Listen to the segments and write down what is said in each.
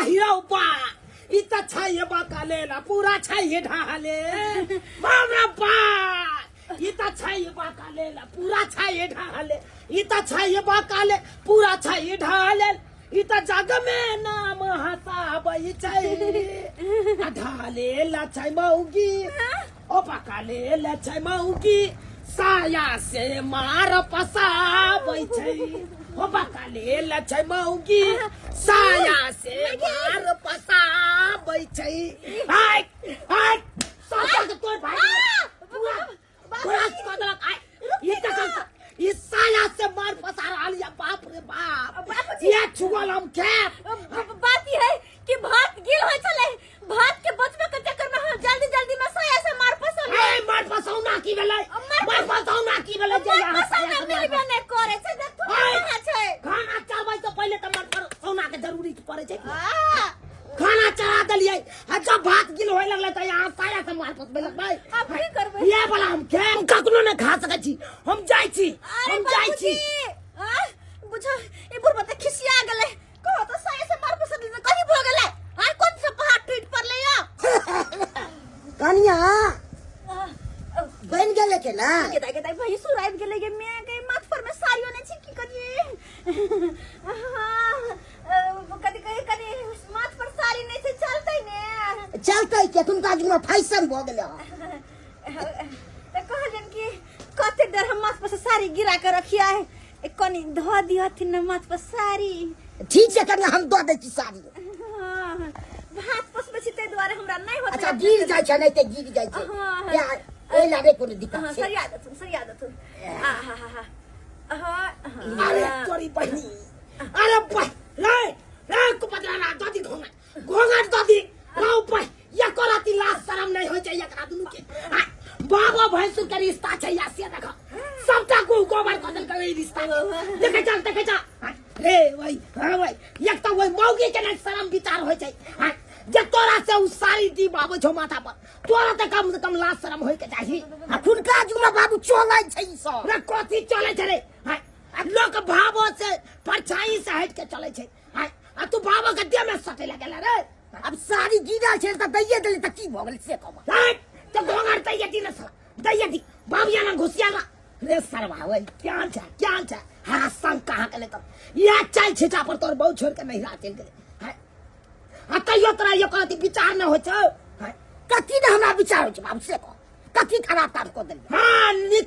हिरो बा इता छाये बा कालेला पूरा छाये ढाले बाबरा बा इता छाये बा कालेला पूरा छाये ढाले इता छाये बा काले पूरा छाये ढाले इता जग में नाम हता बई छाई ढाले ला छाई मौगी ओ पकाले ला छाई मौगी साया से मार पसा बई छाई ओ पकाले ला छाई मौगी साया से मार पसा बई छाई हाय हाय साया के तोड़ भाई पूरा पूरा कदर आय ये साया से मार पसा रहा लिया बाप रे बाप ये छुगल हम के बात ये है कि भात गिल हो चले भात के बचबे के चक्कर में हम जल्दी जल्दी में साया से मार पसा ए मार पसाऊ ना की भेलै मार पसाऊ ना की भेलै जे यहाँ साया मिलबे नै करे छै देख तू कहां छै खाना चढ़बै तो पहले त मार पसाऊ के जरूरी पड़े छै खाना चढ़ा दलिए जब भात गिल होय लगले त यहाँ साया से मार पसबे लगबै अब की करबै ये वाला हम के कखनो नै खा सकै छी हम जाय छी बुझा ए बुढ़बा त खिसिया गेले कहो त साया से मार पसा दिन कहीं भ गेले हां कोन से पहाड़ टूट पड़ले या कनिया बन गेले के ना के दाई भाई सुराइब गेले के मैं के माथ पर में साड़ियो नै छी की करिए कदी कदी माथ पर साड़ी नै से चलतै ने चलतै के तुमका जुमा फैशन भ गेले त कहलन कि कते देर हम माथ पर से साड़ी गिरा के रखिया है एक कनी ध दिहथिन न माथ पर साड़ी ठीक छै कनिया हम द दै छी साड़ी भात पसबे छी तै द्वारे हमरा नै होत अच्छा गिर जाय छै नै त गिर जाय छै या ए लागे कोनो दिक्कत छै सरिया दथु अरे तोरी बहनी अरे भाई ले ले को पतरा दादी घोंगा दादी राव भाई या कराती लाज शरम नहीं होय छै एकरा दुनु के बाबा भैंसुर के रिश्ता छै या से देखा सबटा को गोबर कदल के रिश्ता देखे जा रे भाई हां भाई एक तो वही मौगी के न शरम विचार होय छै जे तोरा से उ सारी दी बाबू छो माथा पर तोरा त कम से कम लाज शरम होय के चाही खुनका जुमा बाबू चलै छै ई सब रे कथि चलै छै रे लोग भावो से परछाई से हट के चले छै आ तू बाबा के देह में सटे लगेला रे अब सारी गिरा छै त दैये देली त की भ गेल से कहब त गोंगर दैये दी न दैये दी बाबूया ना घुसिया ना रे सरवा ओए क्या छ हरा संग कहां के ले त या चाय छिटा पर तोर बहुत छोड़ के नहीं रात चल गेले आ तैयो तोरा यो कथि विचार न होय छ कथि न हमरा विचार होय छ बाबू से कह कथि खराब काम को देली हां नी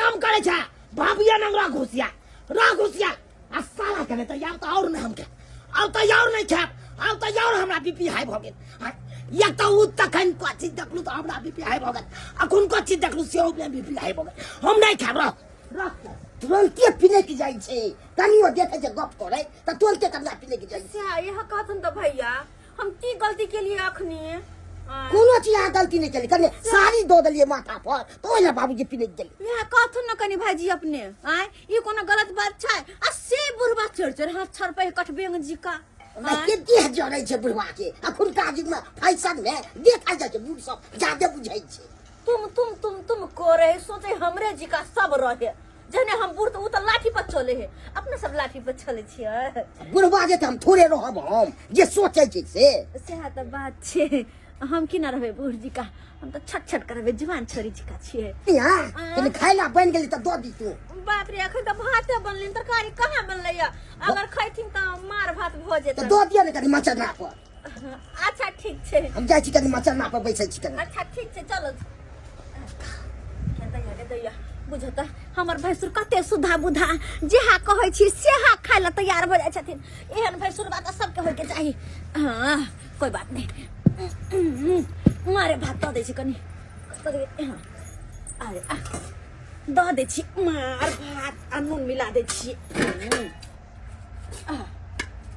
काम करे छ बाबूया नंगरा घुसिया आ साला के त यार त और न हम के अब त यार नहीं खाब अब त यार हमरा बीपी हाई भ गेल या त उ तखन को चीज देखलु त हमरा बीपी हाई भ गेल अखन को चीज देखलु से हो बीपी हाई भ गेल हम नहीं खाब रख तुरंत पीने की जाई छे तनियो देखे जे गप करे त तुरंत कबला पीने की जाई से यह कहथन त भैया हम की गलती के लिए अखनी कोनो चीज आ गलती नहीं चली कने साड़ी दो दलिए माथा पर तो ओला बाबूजी पीने गेल यह कहथन न कनी भाईजी अपने आय ई कोनो गलत बात छै आ से बुढ़वा चढ़ हाथ छड़ पे कटबेंग जी का के देह जड़ै छै बुढ़वा के अखन काज में फैशन में देखा जाय छै बूढ़ सब ज्यादा बुझाई छै तुम करे सोचे हमरे जी का सब रहे जने हम बूढ़ तो उ त लाठी पर चले है अपने सब लाठी पर चले छियै बुढ़वा जे हम थोड़े रहब हम जे सोचे छै से सेहा त बात छै हम की ना रहबे बूढ़ जी का हम तो छट करबे जवान छोरी जी का छियै हां तने खाइला बन गेली त दो दी तू बाप रे अखन त भात बनले तरकारी कहां बनले या अगर खैथिन त मार भात भ जेत त दो दिया ने कनी मचरना पर अच्छा ठीक छै हम जाय छी कनी मचरना पर बैठै छी कनी अच्छा ठीक छै चलो दैया बुझत हमर भैंसुर कते सुधा बुधा जेहा कहै छी सेहा खाय ल तैयार भ जाय छथिन एहन भैंसुर बात सब के होय के चाही हां कोई बात नहीं मारे भात द दै छी कनी अरे द दै छी मार भात आ नून मिला दै छी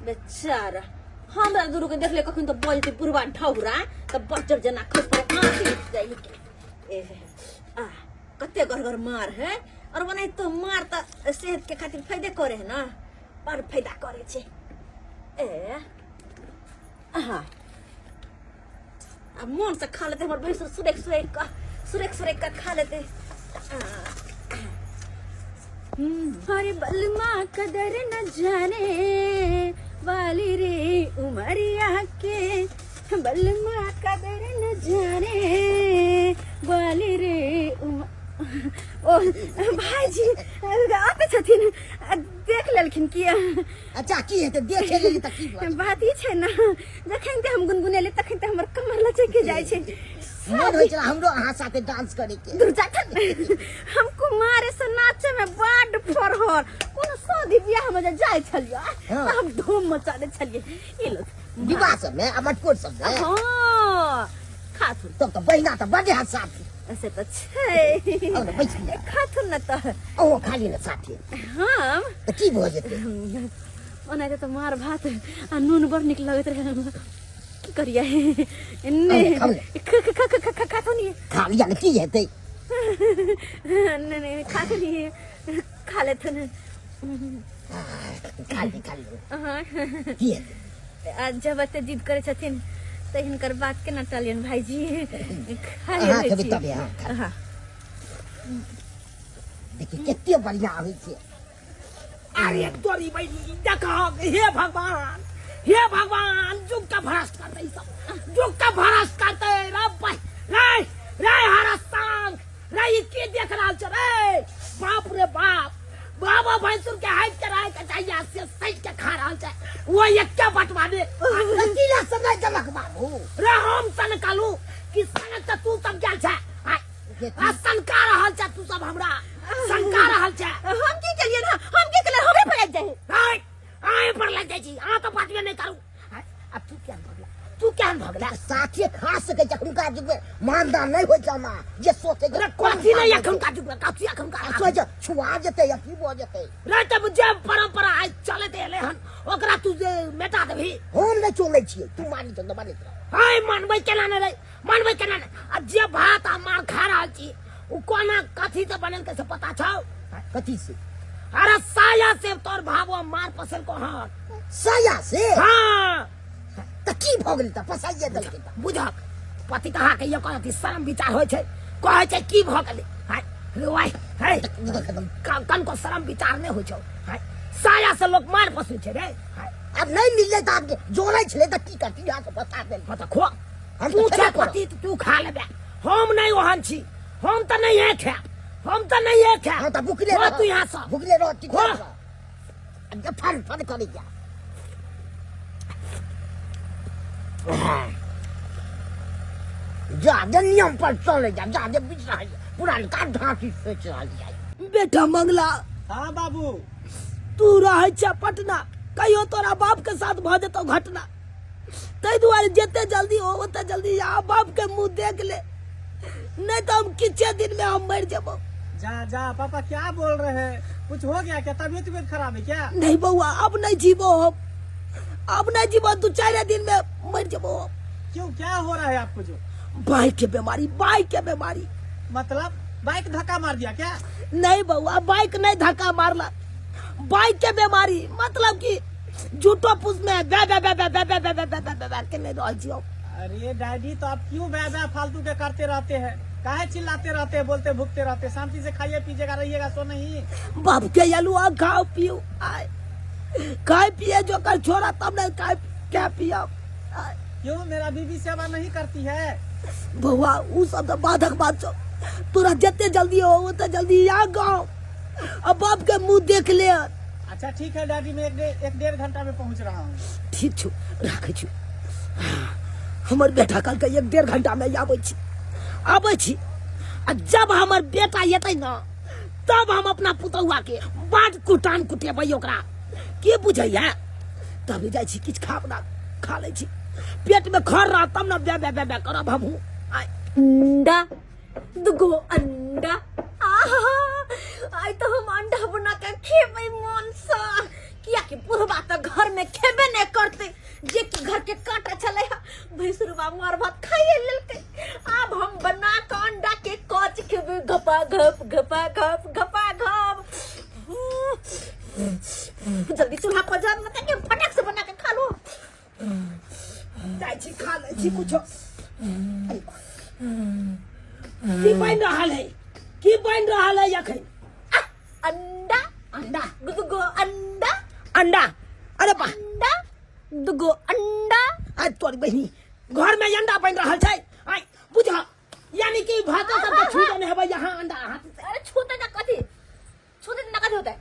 बेचारा हमरा दुरु के देखले कखन तो बोलते पुरवा ढौरा त बच्चर जना खस पर आंखी जाई ए कते घर मार है और बने तो मार त सेहत के खातिर फायदे करे है ना पर फायदा करे छे ए अब मन से खा लेते हमर भैंस सुरेख का खा लेते अरे बलमा कदर न जाने वाली रे उमरिया के बलमा कदर न जाने बोली रे ओ भाईजी आते छथिन देख लेलखिन किया अच्छा की है तो देखे लेली त की बात बात ई छै ना जखन ते हम गुनगुनेले तखन ते हमर कमर लचक जाय छै मन होय छला हमरो अहाँ साथे डांस करे के दूर जाथन हम कुमार से नाचे में बड़ फरहर कोनो शादी बियाह में जे जाय छलियो त हम धूम मचाने छलिए ई लो विवाह सब में अमटकोट सब में हां खाथुन तब तो बहिना त बड़े हाथ साथी ऐसे तो छै और बैठ ले खाथुन न त ओ खाली न साथी हम त की भ जेते ओना त मार भात आ नून बड़ निक लगत रहे की करिया इन्ने खाथुन ये खा लिया न की हेते नहीं खाथुन ये खा लेथुन खाली हां की हेते आज जब एते जिद करे छथिन त हिनकर बात केना टालियन भाईजी खा हाँ, ले कभी तब यहाँ हां देखिए कितने बढ़िया होई छे अरे तोरी बहनी देखा हे भगवान जुग का भ्रष्ट करते सब जुग का भ्रष्ट करते रे भाई रे रे हरस्तांग रे ये के देख रहा छ रे बाप रे बाप बाबा भैंसुर के हाइट कराए के चाहिए से सही के खा रहा छ वो एक क्या बटवा दे किला समय जलक बाबू रे हम सन कालू कि सन त तू सब क्या छ आ संकार रहल छ तू सब हमरा संकार रहल छ हम की करिए ना हम की कले हमें पलट जाए आए पर लग जाई छी आ तो बात में नहीं करू अब तू क्या भगला साथी खा सके जखन का जुग में मानदान नहीं होय जाना जे सोचे रे कोथी नहीं अखन का जुग में काथी अखन का सोच छुआ जते या की बो जते रे तब जे परंपरा आज चलते एले हन ओकरा तू जे मेटा देबी हम नहीं चोले छी तू मानी तो मानी हाय मानबै केना ने रे मानबै केना ने आ जे भात आ मार खा रहल छी उ कोना कथी से बनल के से पता छौ कथी से अरे साया से तोर भावो मार पसल को हां साया से हां त की भ गेल त फसाइए दल के बुझक पति कहा के ये कहती शर्म विचार होय छै कहै छै की भ गेलै हाय रे वाई हाय कन को शर्म विचार नहीं होय छौ हाय साया से लोग मार पसै छै रे हाय अब नहीं मिलले त आपके जोड़ै छले त की करती यहां से बता दे मत खो हम पूछे पति तू खा लेबे हम नहीं ओहन छी हम त नहीं है खा हम त नहीं है खा हां त भूखले रह तू यहां से भूखले रह ठीक हो अब फन फन कर दिया जा नियम पर चले जा बीच रहा पूरा का ढांची से चल जाए बेटा मंगला हाँ बाबू तू रहे छ पटना कहियो तोरा बाप के साथ भ जतो घटना तै दुआरे जेते जल्दी हो ओते जल्दी आ बाप के मुंह देख ले नहीं तो हम किछे दिन में हम मर जाबो जा जा पापा क्या बोल रहे हैं कुछ हो गया क्या तबीयत खराब है क्या नहीं बउआ अब नहीं जीवो अब नहीं जीवो तू 4 दिन में मर जाबो क्यों क्या हो रहा है आपको जो बाइक के बीमारी मतलब बाइक धक्का मार दिया क्या नहीं बउआ बाइक नहीं धक्का मारला बाइक के बीमारी मतलब कि झूठो पुस में बे के नहीं रह जियो अरे डैडी तो आप क्यों बे फालतू के करते रहते हैं काहे चिल्लाते रहते हैं बोलते भुगते रहते हैं शांति से खाइए पीजिएगा रहिएगा सो नहीं बाप के यलुआ खाओ पियो आए खाए पिए जो कर छोड़ा तब नहीं खाए क्या पियो क्यों मेरा बीबी सेवा नहीं करती है बउआ उ सब तो बाधक बात छो तोरा जितने जल्दी हो उतने जल्दी आ गाँव अब बाप के मुंह देख ले अच्छा ठीक है डैडी मैं 1-1.5 घंटा में पहुंच रहा हूँ ठीक छो रखे छो हमर बेटा कल के 1-1.5 घंटा में आबै छी आ जब हमर बेटा एतै ना तब हम अपना पुतौआ के बात कुटान कुटेबै ओकरा के बुझैया तब जाइ छी किछ खा लै छी पेट में खर रह तब ना बे करब हमहू अंडा दुगो अंडा आई तो हम अंडा बना के खेबै मन से किया कि बुढ़वा तो घर में खेबे नहीं करते जे कि घर के कांटा चले भैंसुरवा मार भात खाइए लेलके अब हम बना के अंडा के कच खेबै घपा घप जल्दी चूल्हा पर जा मत के फटक से बना के खा लो जाइ छी खा लै छी कुछो की बन रहल है अखन अंडा दुगो अंडा अंडा अरे बा अंडा दुगो अंडा तोरी बहिनी घर में अंडा बन रहा है आई बुझा यानी कि भात सब छूटे नहीं है यहाँ अंडा हाथ से अरे छूते ना कथी होता है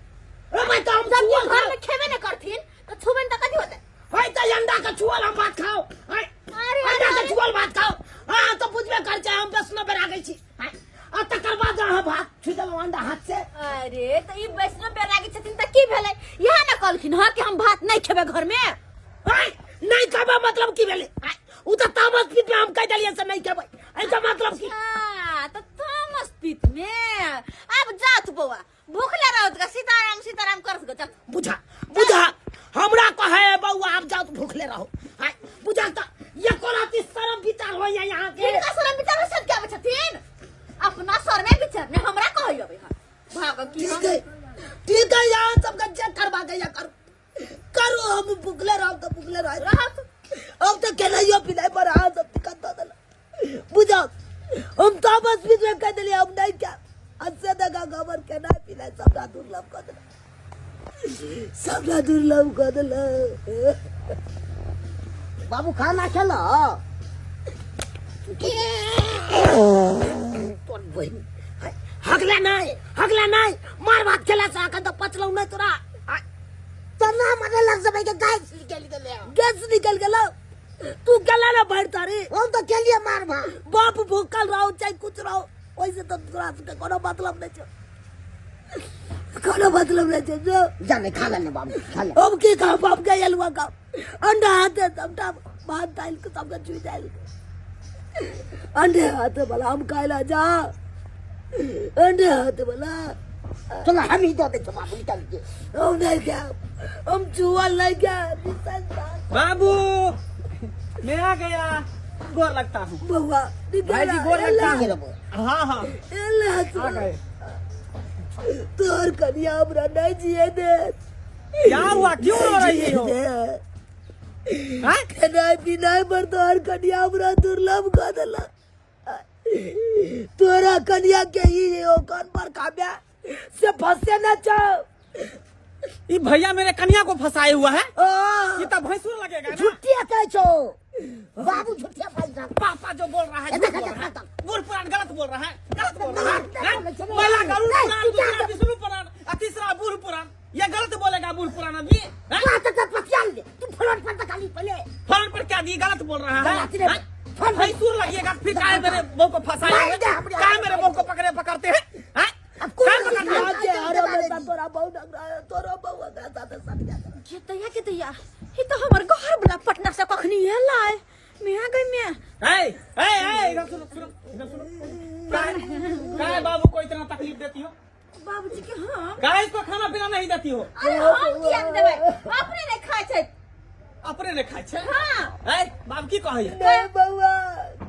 ओ भाई तो हम जब ये छुअल घर में खेबे न करथिन तो छुबे न कथी होता है है तो अंडा का छुअल हम भात खाओ आई अरे अंडा का छुअल भात खाओ हां तो बुझबे कर चाहे हम वैष्णव बेरा गई छी आई आ तकर बाद हम भात छुदल अंडा हाथ से अरे तो ई वैष्णव पे लागी छथिन त की भेलै यहाँ न कहलखिन हां कि हम भात नहीं खेबे घर में आई नहीं खाबा मतलब की भेले आई उ तो तामस पीत में हम कह दलिए से नहीं खेबै ऐसा मतलब की हां तो थॉमस पीत में अब जात बौआ भूखले रहत का सीताराम करत गो चल बुझा हमरा कहे बउआ आप जाओ तो भूखले रहो आई बुझा त ये कोराती शर्म विचार हो यहाँ के इनका शर्म विचार सब क्या छथिन अपना सर में विचार ने हमरा कहियो भाग की हम ठीक है यहाँ सबका चेक करवा के या करो हम भूखले रहो तो भूखले रहो अब तो केलाइयो पिलाई पर आ सब दिक्कत हो दला बुझा हम तो बस बीच में कह दिलिए हम नहीं क्या अच्छे दगा खबर के ना पिलाई सबका दुर्लभ कर दला सबका दुर्लभ कर दला बाबू खाना खेला हगला नहीं मार भात खेला से आका तो पचलौ नहीं तोरा तना मने लग सब के गैस निकल गेलो तू केला ना बैठता रे हम तो केलिए मार भा बाप भूखल रहो चाहे कुछ रहो वैसे तो तोरा से कोनो मतलब नहीं छ कोनो मतलब नहीं छ जो जाने खा ले बाबू खा ले अब की खा बाप के हलवा का अंडा हाथ सबटा भात डाल के सबका चुई डाल अंडे हाथ वाला हम खाइला जा अंडे हाथ वाला चलो हम ही दे बाबू निकाल के हम नहीं क्या हम चुअल नहीं क्या बाबू मैं आ गया गोर लगता हूँ बउआ भाई जी गोर लगता हूँ हाँ हाँ आ गए तोर कन्या हमरा नहीं जिए दे क्या हुआ क्यों रो रही हो हाँ? खाना पीना पर तोर कन्या हमरा दुर्लभ कर देला तोरा कन्या के ही हो कौन पर काब्या से फंसे न चाहो ये भैया मेरे कन्या को फंसाए हुआ है ओ ये तो भैंसुर लगेगा ना झूठिया कह छो बाबू झूठिया फंसा पापा जो बोल रहा है झूठ बोल रहा है बूढ़ पुराण गलत बोल रहा है पहला गरुड़ पुराण दूसरा विष्णु पुराण और तीसरा बूढ़ पुराण ये गलत बोलेगा बूढ़ पुराण आदमी तू फलोट पर खाली पहले फलन पर क्या दी गलत बोल रहा है भैंसुर लगिएगा फिर काहे मेरे बहू को फंसाए काहे मेरे बहू को पकड़ते हैं तोरा बहुत तोरा बहु साथ ये दैया ये तो हमर घर बला पटना से कखनी लाए मैं आ गई मैं ए इधर सुनो काहे बाबू को इतना तकलीफ देती हो बाबूजी के हम काहे इसको खाना पीना नहीं देती हो अरे हम किया न देबै अपने नहीं खाए छै अपने ने खाए छे हां बाबू की कहै नहीं बउआ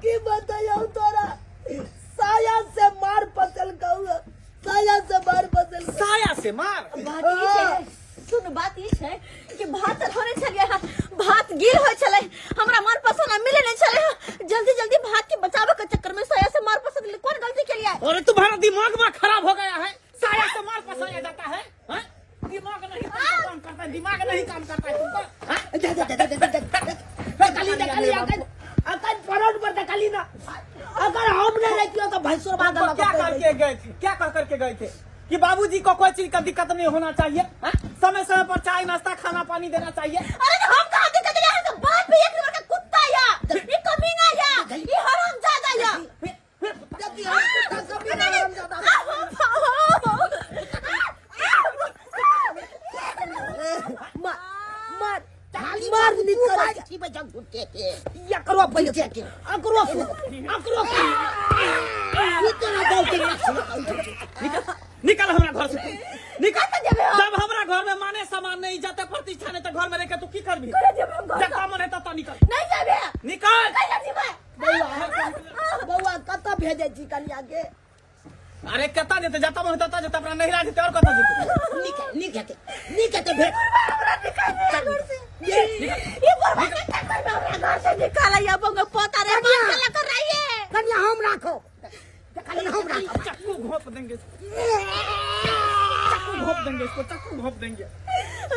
की बतायो तोरा साया से मार फसल कहू साया से मार फसल साया से मार बात ई छै सुन बात ई छै कि भात होने छलिए भात गिर होय छले हमरा मन पसंद मिले नहीं छले जल्दी भात के बचावे के चक्कर में साया से मार पसंद कौन गलती के लिए अरे तुम्हारा दिमाग में खराब हो गया है साया से मार पसाया जाता है हैं? दिमाग नहीं काम करता है दिमाग नहीं काम करता है तुमको अकल परोड़ पर दकली ना अगर हम नहीं रहती तो भैंसुर बाद क्या करके गए थे क्या करके गए थे कि बाबूजी को कोई चीज का दिक्कत नहीं होना चाहिए समय समय पर चाय नाश्ता खाना पानी देना चाहिए अरे हम कहां दिक्कत दिया है तो बात भी एक नंबर का कुत्ता या ये कमीना या ये हरामजादा या मार निकल की बजा घुटते थे या करो पहले के अकरो इतना गांव के निकल हमरा घर से निकल जब हमरा घर में माने सामान नहीं जाते प्रतिष्ठा नहीं तो घर में रह के तू की करबी जता मन है तता निकल नहीं जाबे निकल कैला जीबे बउआ कत भेजे छी कन्या के अरे कता देते जाता मन तता जता अपना नहीं राजते और कता जेते निकल भेज हमरा निकल घर से ये बर्बाद कर हमरा घर से निकाला या बंग पोता रे बात केला कर रही है कन्या हम राखो कन्या हम राखो चक्कू घोप देंगे इसको चक्कू घोप देंगे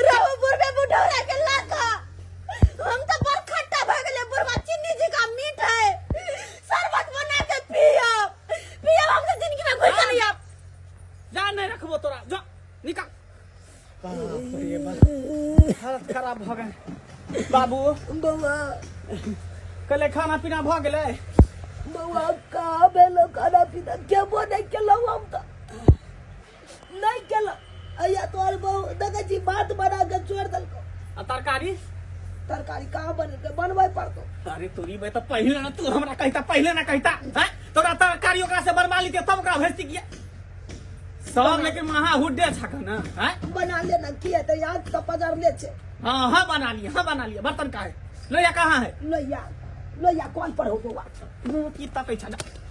रावपुर में बुढ़ौरा के लाका हम तो पर खट्टा भागले बुढ़वा बाबू बउआ कले खाना पीना भ गेलै बउआ का भेलो खाना पीना केबो नहीं केलो हम तो नहीं केलो अया तोर बहू देखै छी भात बना के छोड़ देलको आ तरकारी तरकारी कहाँ बने के बनबै पड़तो अरे तोरी बे तो पहले ना तू हमरा कहता पहले ना कहता हैं तोरा तरकारी ओकरा से बनवा ली तब ओकरा भेजती किया सब लेकिन महा हुड्डे छक ना हैं बना लेना किया तो याद तो पजार ले छे हां बना लिया बर्तन का है लोया कहां है लोया कौन पर हो बउआ मुंह की तकै छ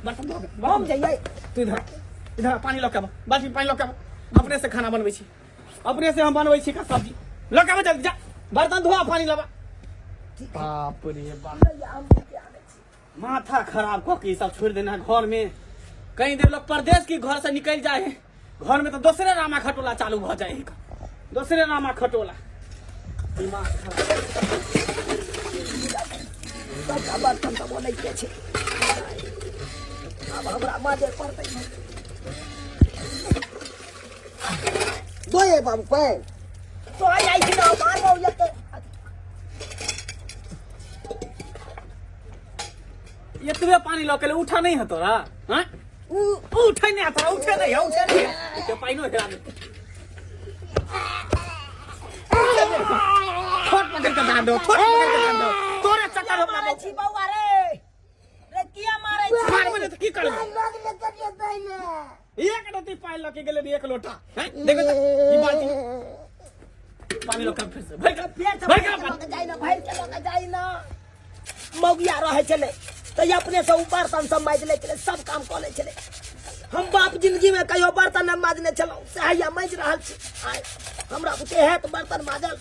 बर्तन धो हम जाइए तू इधर पानी लके बाल्टी पानी लके अपने से खाना बनबै छी अपने से हम बनबै छी का सब्जी लके जल्दी जा बर्तन धो पानी लबा बाप रे बाप लोया हम लेके आने छी माथा खराब को के सब छोड़ देना घर में कहीं देर लोग परदेश की घर से निकल जाए घर में तो दूसरे रामा खटोला चालू हो जाए दूसरे रामा खटोला दिमाग सबका बर्तन तो बोले के छे अब हमरा माजे पड़ते दोए बाबू पे तो आई छी ना मारो ये के ये तुम्हें पानी लो के ले उठा नहीं है तोरा हैं उठे नहीं आता उठे नहीं तो पानी नो हेरा छोट पकड़ के डाल दो तोरे चक्कर में मारे छी बउआ रे किया मारे छी मार बजे तो की करबे लोग ले करिए पहले एक रति पानी लके गेले एक लोटा हैं देखो तो ई बाल्टी पानी लके फिर से भर के भर के जाई ना मौगिया रहे चले तो अपने से ऊपर तन सब माज ले चले सब काम कर ले चले हम बाप जिंदगी में कहियो बर्तन न माजने चलो सहाया माज रहल छी हमरा बुते है तो बर्तन माजल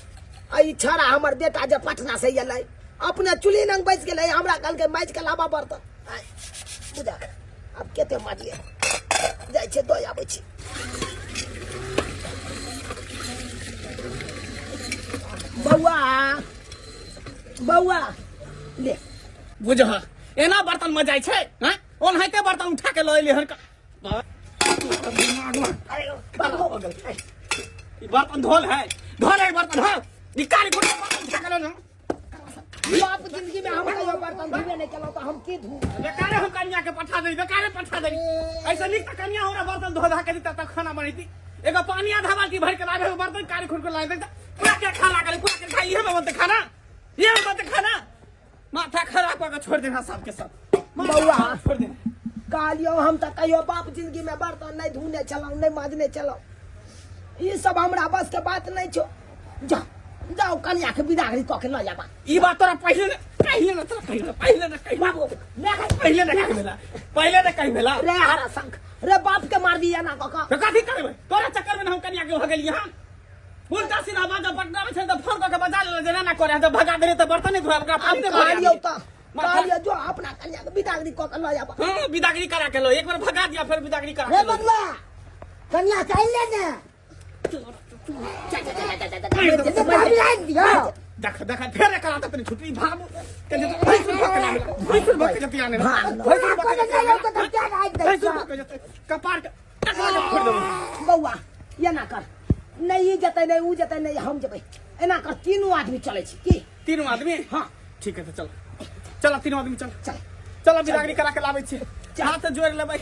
आई छड़ा हमर बेटा जे पटना से एलै अपने चुली नंग बैस गेलै हमरा कल के माज के लाबा बर्तन बुझा अब केते माजिए जाय छे दो आबै छी बउआ ले बुझ एना बर्तन में जाय छै हैं ओनहते बर्तन उठा के ल एले हन का ई बर्तन धोल है बर्तन है निकाल के बर्तन उठा के लो ना बाप जिंदगी में हम कहियो बर्तन धोबे नहीं केलो तो हम की धू बेकारे हम कन्या के पठा दे ऐसा निक त कन्या हमरा बर्तन धो धा के देता त खाना बनैती एगो पानी आधा बाल्टी भर के लाबे बर्तन कारी खुर के ला देता पूरा के खाना करे पूरा के खाई है बनते खाना ये बनते खाना माथा खराब करके छोड़ देना सबके सब बउआ छोड़ देना कालियो हम त कहियो बाप जिंदगी में बर्तन नहीं धोने चलो नहीं माजने चलो ये सब हमरा बस के बात नहीं छो जाओ कन्या के बिदागरी क के ल जाबा ई बात तोरा पहले न कही बाबू पहले न कही भेला रे हरा शंख रे बाप के मार दिया ना कका तो कथी करबे तोरा चक्कर में हम कन्या के हो गेली हम उल्टा सीधा बात पटना में छै त फोन क के बजा ले जेना ना करे त भगा देले त बर्तन नहीं धोआ ओकरा पानी अब दे कालियो त कालियो जो अपना कन्या के बिदागरी क के ल जाबा हां बिदागरी करा के लो एक बार भगा दिया फिर बिदागरी करा रे के लो बंगला कन्या चाहिए ले ने देख फिर करा त तनी छुट्टी भागो के जे भैंसुर भके जति आने भैंसुर भके जति कपार के फोड़ दो बउआ ये ना कर नहीं ये जते नहीं ऊ जते नहीं हम जबे एना कर तीनों आदमी चले छी की तीनों आदमी हां ठीक है तो चल तीनों आदमी चल बिदागरी करा के लाबै छी हाथ जोड़ लेबै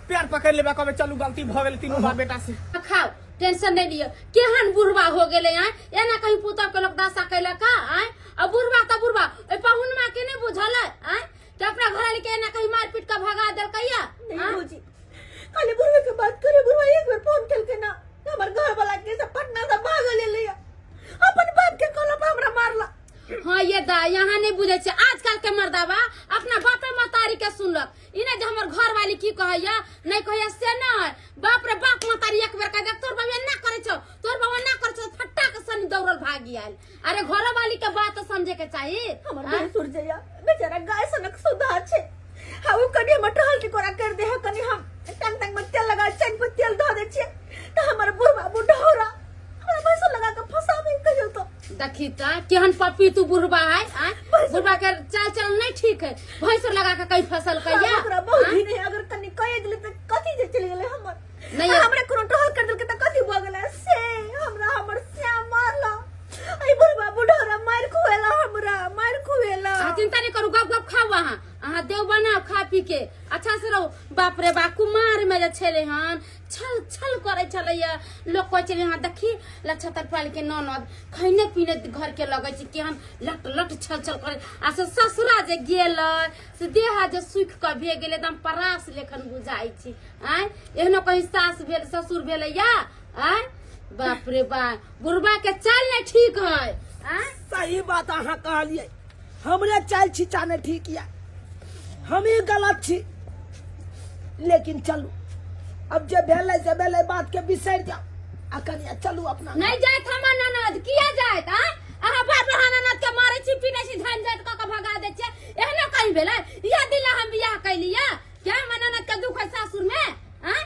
पैर पकड़ लेबै कहबै चलू गलती भ गेल तीनों बार बेटा से खाओ टेंशन नहीं लियो केहन बुढ़वा हो गेले हैं एना कहीं पुतब के लोग दासा कैला का हैं अब बुढ़वा ए पहुनमा के नहीं बुझल है कि अपना घर वाली के एना कहीं मार पीट के भगा देल कैया नहीं भौजी खाली बुढ़वे के बात करे बुढ़वा एक बार फोन केल के ना हमर घर वाला के से पटना से भाग ले लिया अपन बाप के कोला पे हमरा मारला हाँ ये दा यहाँ नहीं बुझे छे आजकल के मर्दावा अपना बापे मतारी के सुनलक इने जे हमर घर वाली की कहैया नहीं कहैया से ना बाप रे बाप मतारी एक बेर कह तोर बाबा ना करे छो तोर बाबा ना करे छो फट्टा के सनी दौड़ल भागी आयल अरे घर वाली के बात समझे के चाहिए हमर भाई सुरजैया बेचारा गाय सनक सुधा छे हाउ कनी हम टहल टिकोरा कर दे है कनी हम टंग में तेल लगा चैन पर तेल धो दे छे त हमर बुढ़वा बुढ़ौरा हमरा पैसा लगा के फसाबे कहियो तो देखी ता केहन पपी तू बुढ़वा है बुढ़वा के चाल चल नहीं ठीक है भैंस लगा के कई फसल कहिया हमरा बहुत ही नहीं अगर कनी कह दिले त कथि जे चली गेले हमर नहीं हमरा कोनो टहल कर दिल के त कथि भ गेले से हमरा हमर श्याम मारला आई बुढ़वा बुढ़ौरा मार खुएला हमरा चिंता नहीं करू, गप गप खाओ वहाँ अहाँ देव बनाओ खा पी के अच्छा से रहो। बाप रे बाप कुमार में जे छले हन छल छल करे छलैया लोग कहे छले हाँ देखी लछतर पाल के ननद खैने पीने घर के लगे छै कि हम लट लट छल छल करे आ से ससुरा जे गेल से देहा जे सुख के भे गेल एकदम परास लेखन बुझाई छी। आय एहनो कहीं सास भेल ससुर भेलैया। आय बाप रे बाप बुढ़बा के चाल नहीं ठीक है। आय सही बात अहाँ कहलिए, हमरे चाल छिचा नहीं ठीक है, हम ही गलत छी। लेकिन चलू अब जे भेले से भेले बात के बिसर जाओ आ कनिया चलू अपना नहीं जात हमर ननद किया जात अहाँ बार बार ननद के मारे छी पीने छी धान जात क भगा दे छै एहना कहीं भेलै या दिला हम बियाह कैलिया क्या हमर ननद के दुख है सासुर में। हां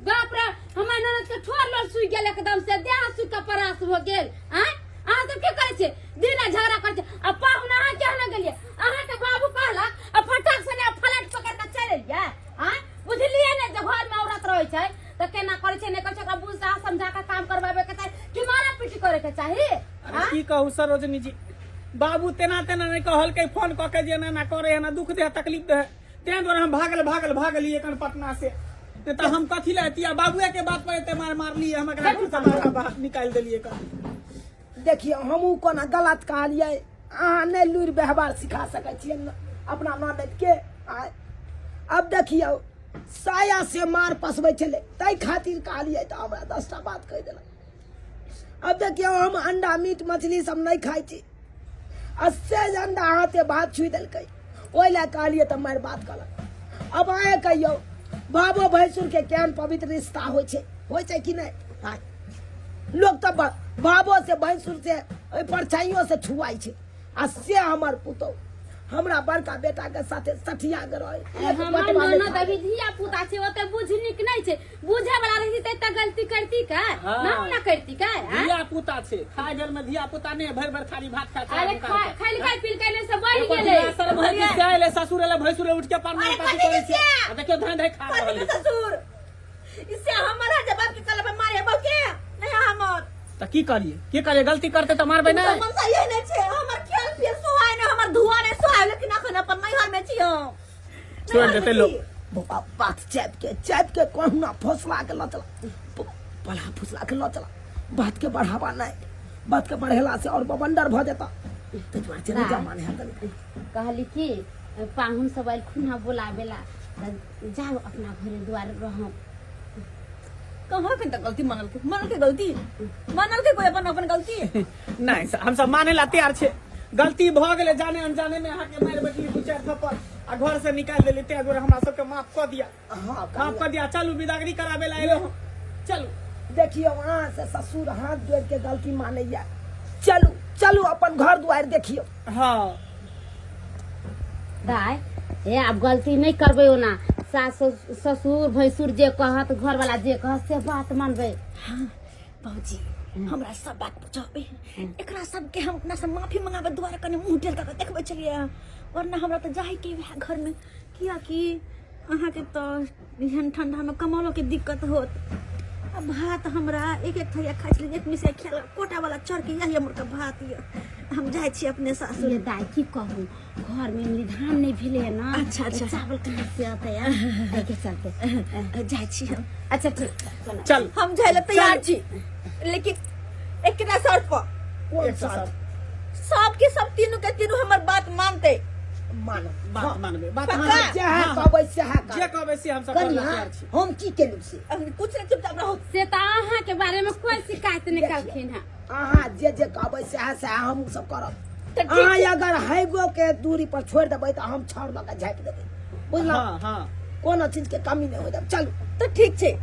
बाप रे हमर ननद के ठोर लड़ सुई गेल एकदम से देह सुई के परास हो गेल। हां अहाँ सब के करे छै दिन झगड़ा करे छै आ पाहुना अहाँ क्या न गेलिए अहाँ के बाबू कहला आ फटाक से ने फ्लैट पकड़ के चले गया। हां बुझलिए ने जे घर में औरत रहे छै त केना करे छै ने कहै छै ओकरा बुझा समझा के काम करबाबे के चाही कि मारा पीटी करे के चाही। अरे की कहू सरोजनी जी, बाबू तेना तेना नहीं कहल के फोन क के जे ना करे है ना दुख दे तकलीफ दे ते द्वारा हम भागल ये कन पटना से तो हम कथी लेतिया बाबूए के बात पर ते मार लिए हम एकरा से बाहर निकाल देलिए का। देखियो हमहू कोना गलत कहलिए, अहाँ नहीं लुर व्यवहार सिखा सकै छियै अपना ननद के। अब देखियो साया से मार पसबै छले तै खातिर कहलिए तो हमरा 10टा बात कह देलक। अब देखियो हम अंडा मीट मछली सब नहीं खाई छी, अस्से अंडा हाथे भात छुई देलकै ओइ ला कहलिए तो मार बात कहलक। अब आए कहियो बाबो भैंसुर के केहन पवित्र रिश्ता होइ छै कि नहीं। लोग तो बाबो से भैंसुर से परछाइयों से छुआई छै आ से हमर पुतौ हमरा बड़का बेटा के साथे सठिया के रहे हमर ननद अभी धिया पुता छै ओते बुझनिक नहीं छै, बुझे वाला रही त गलती करती का ना करती का। धिया पुता छै खाय जल में धिया पुता ने भर भर थाली भात खा अरे खाली पील कैले से बढ़ गेले सर भर के आइले ससुर ले भैंसुर उठ के परना पाती करे छै आ देखियो धान धाय खा रहल है ससुर इससे हमारा जवाब के कलम मारे बके नहीं हमर त की करिए गलती करते त मारबे ना। मन सही नहीं छे हमर खेल फिर सोहाय ने हमर धुआ ने सोहाय लेकिन अखन अपन नैहर में छी हम छोड़ देते लोग बात चैप के कहना फसला के लचला बड़ा फसला के लचला बात के बढ़ावा नहीं, बात के बढ़ेला से और बवंडर भ जाता तो तुम्हारे चले जमाने है कहली कि पाहुन सब आइल खुना बोलावेला जाओ अपना घरे द्वार रहम। कहाँ पे तो गलती मनल के कोई अपन गलती नहीं हम सब माने ला तैयार छे, गलती भ गेले जाने अनजाने में अहाँ के मार बैठली 2-4 थप्पड़ आ घर से निकाल देली ते दुआरे हमरा सब के माफ क दिया। माफ क दिया चलू विदागरी करावे ला एलो चलू। देखियो वहां से ससुर हाथ जोड़ के गलती मानैया, चलू अपन घर द्वार देखियो। हां दाई ए आप गलती नहीं करबे ना, सास ससुर भैंसुर जे कहत घर वाला जे कहत से बात मानबे। हां बाबूजी हमरा सब बात पूछबे एकरा सब के हम अपना से माफी मंगाबे द्वारा कने मुंह टेल के देखबे चलिए वरना हमरा तो जाहि के घर में किया कि अहाँ के तो एहन ठंडा में कमलो के दिक्कत होत। अब भात हमरा एक थरिया खाइ छी एक मिसे खेला कोटा वाला चढ़ के यही हमर का भात ये हम जाय छी अपने सासुर। ये दाई की कहूं घर में मेरी धान नहीं भेले है ना। अच्छा चावल कहां से आता है के चलते जाय छी हम। अच्छा ठीक चल हम जाइले तैयार छी लेकिन एक ना शर्त पर। कौन सा सब के सब तीनों के तीनों हमर बात मानते मानो बात मानबे बात पक्का? मानबे जे है कहबै से है जे कहबे से हम सब करला तैयार छी। हम की केलु से कुछ नहीं चुपचाप रहो से तो अहाँ के बारे में कोई शिकायत नहीं करखिन है। अहाँ जे कहबै से है से हम सब करब। तो ठीक अहाँ छै। अगर हैगो के दूरी पर छोड़ देबै तो हम छाड़ लगा झाँपि देबै बुझलौ। हां कोनो चीज के कमी नहीं हो जाए। चलू तो ठीक छे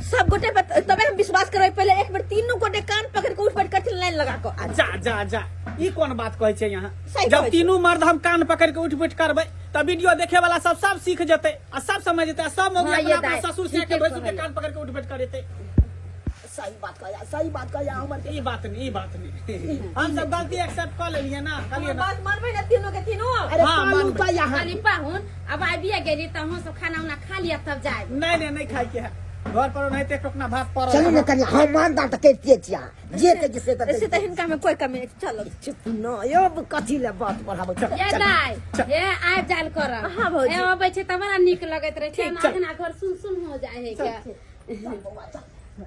सब गोटे तबे हम विश्वास करबै पहले एक बार तीनों गोटे कान पकड़ के उठ बैठ कथि लाइन लगा के जा ई कौन बात कहै छै यहाँ। सही जब कहै छै। तीनों मर्द हम कान पकड़ के उठ बैठ करबै त वीडियो देखे वाला सब सीख जते आ सब समझ जते आ सब मौगी हाँ, ये अपना दाई, ससुर से ठीके के भैंसुर के कहले। कान पकड़ के उठ बैठ करते। सही बात कह हमर के ई बात नहीं हम सब गलती एक्सेप्ट कर लेलिए ना कहलिए ना। बात मानबै ना तीनों के तीनों अरे हाँ, पालू मानबै। तो यहाँ खाली पाहुन अब आबिए गेली तो हम सब खाना उना खा लिया तब जाए। नहीं खाई के है घर पर नहीं ते टोकना भात पर चलो ना कन्या हम मानदार त कहते छिया जे के जिसे त ऐसे तो हिनका में कोई कमी नहीं चलो चुप न यो कथी ले बात बढ़ाबो चल ये दाई ये आब जाल कर हाँ, भौजी। ए अबै छै त बड़ा नीक लगैत रहे छै ना अखना घर सुन सुन हो जाए है क्या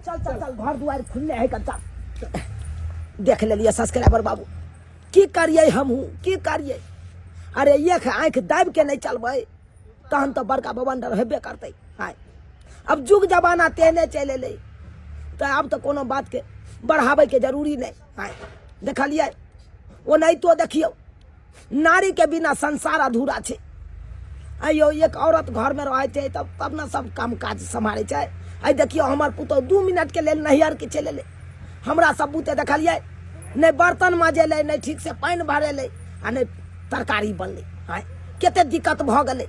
चल चल चल घर दुआर खुलले है कच्चा देख लेलिए सब्सक्राइबर बाबू की करिए हमहू की करिए अरे एक आंख दाब के नहीं चलबे तहन तो बड़का बवंडर हेबे करते हाय अब जुग जमाना तेने चले ले तो अब तो कोनो बात के बढ़ावे के जरूरी नहीं हाय देखलिए वो नहीं तो देखियो नारी के बिना संसार अधूरा छे अयो एक औरत घर में रहे छै तब ना सब काम काज संभाले छै आई देखियो हमर पुतो 2 मिनट के लेल नहियर के चले ले हमरा सब बुते देखलिए नहीं बर्तन माजे ले नहीं ठीक से पानी भरे ले आ नहीं तरकारी बनले हाय केते दिक्कत भ गेले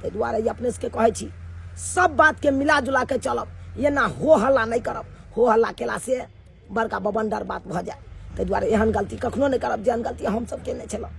ते दुआरे अपने से कहे छी सब बात के मिला जुला के चलब ये ना हो हल्ला नहीं करब हो हल्ला केला से बड़का बबंडर बात भ जाए ते दुआरे एहन गलती कखनो नहीं करब जेहन गलती हम सब केने छलौ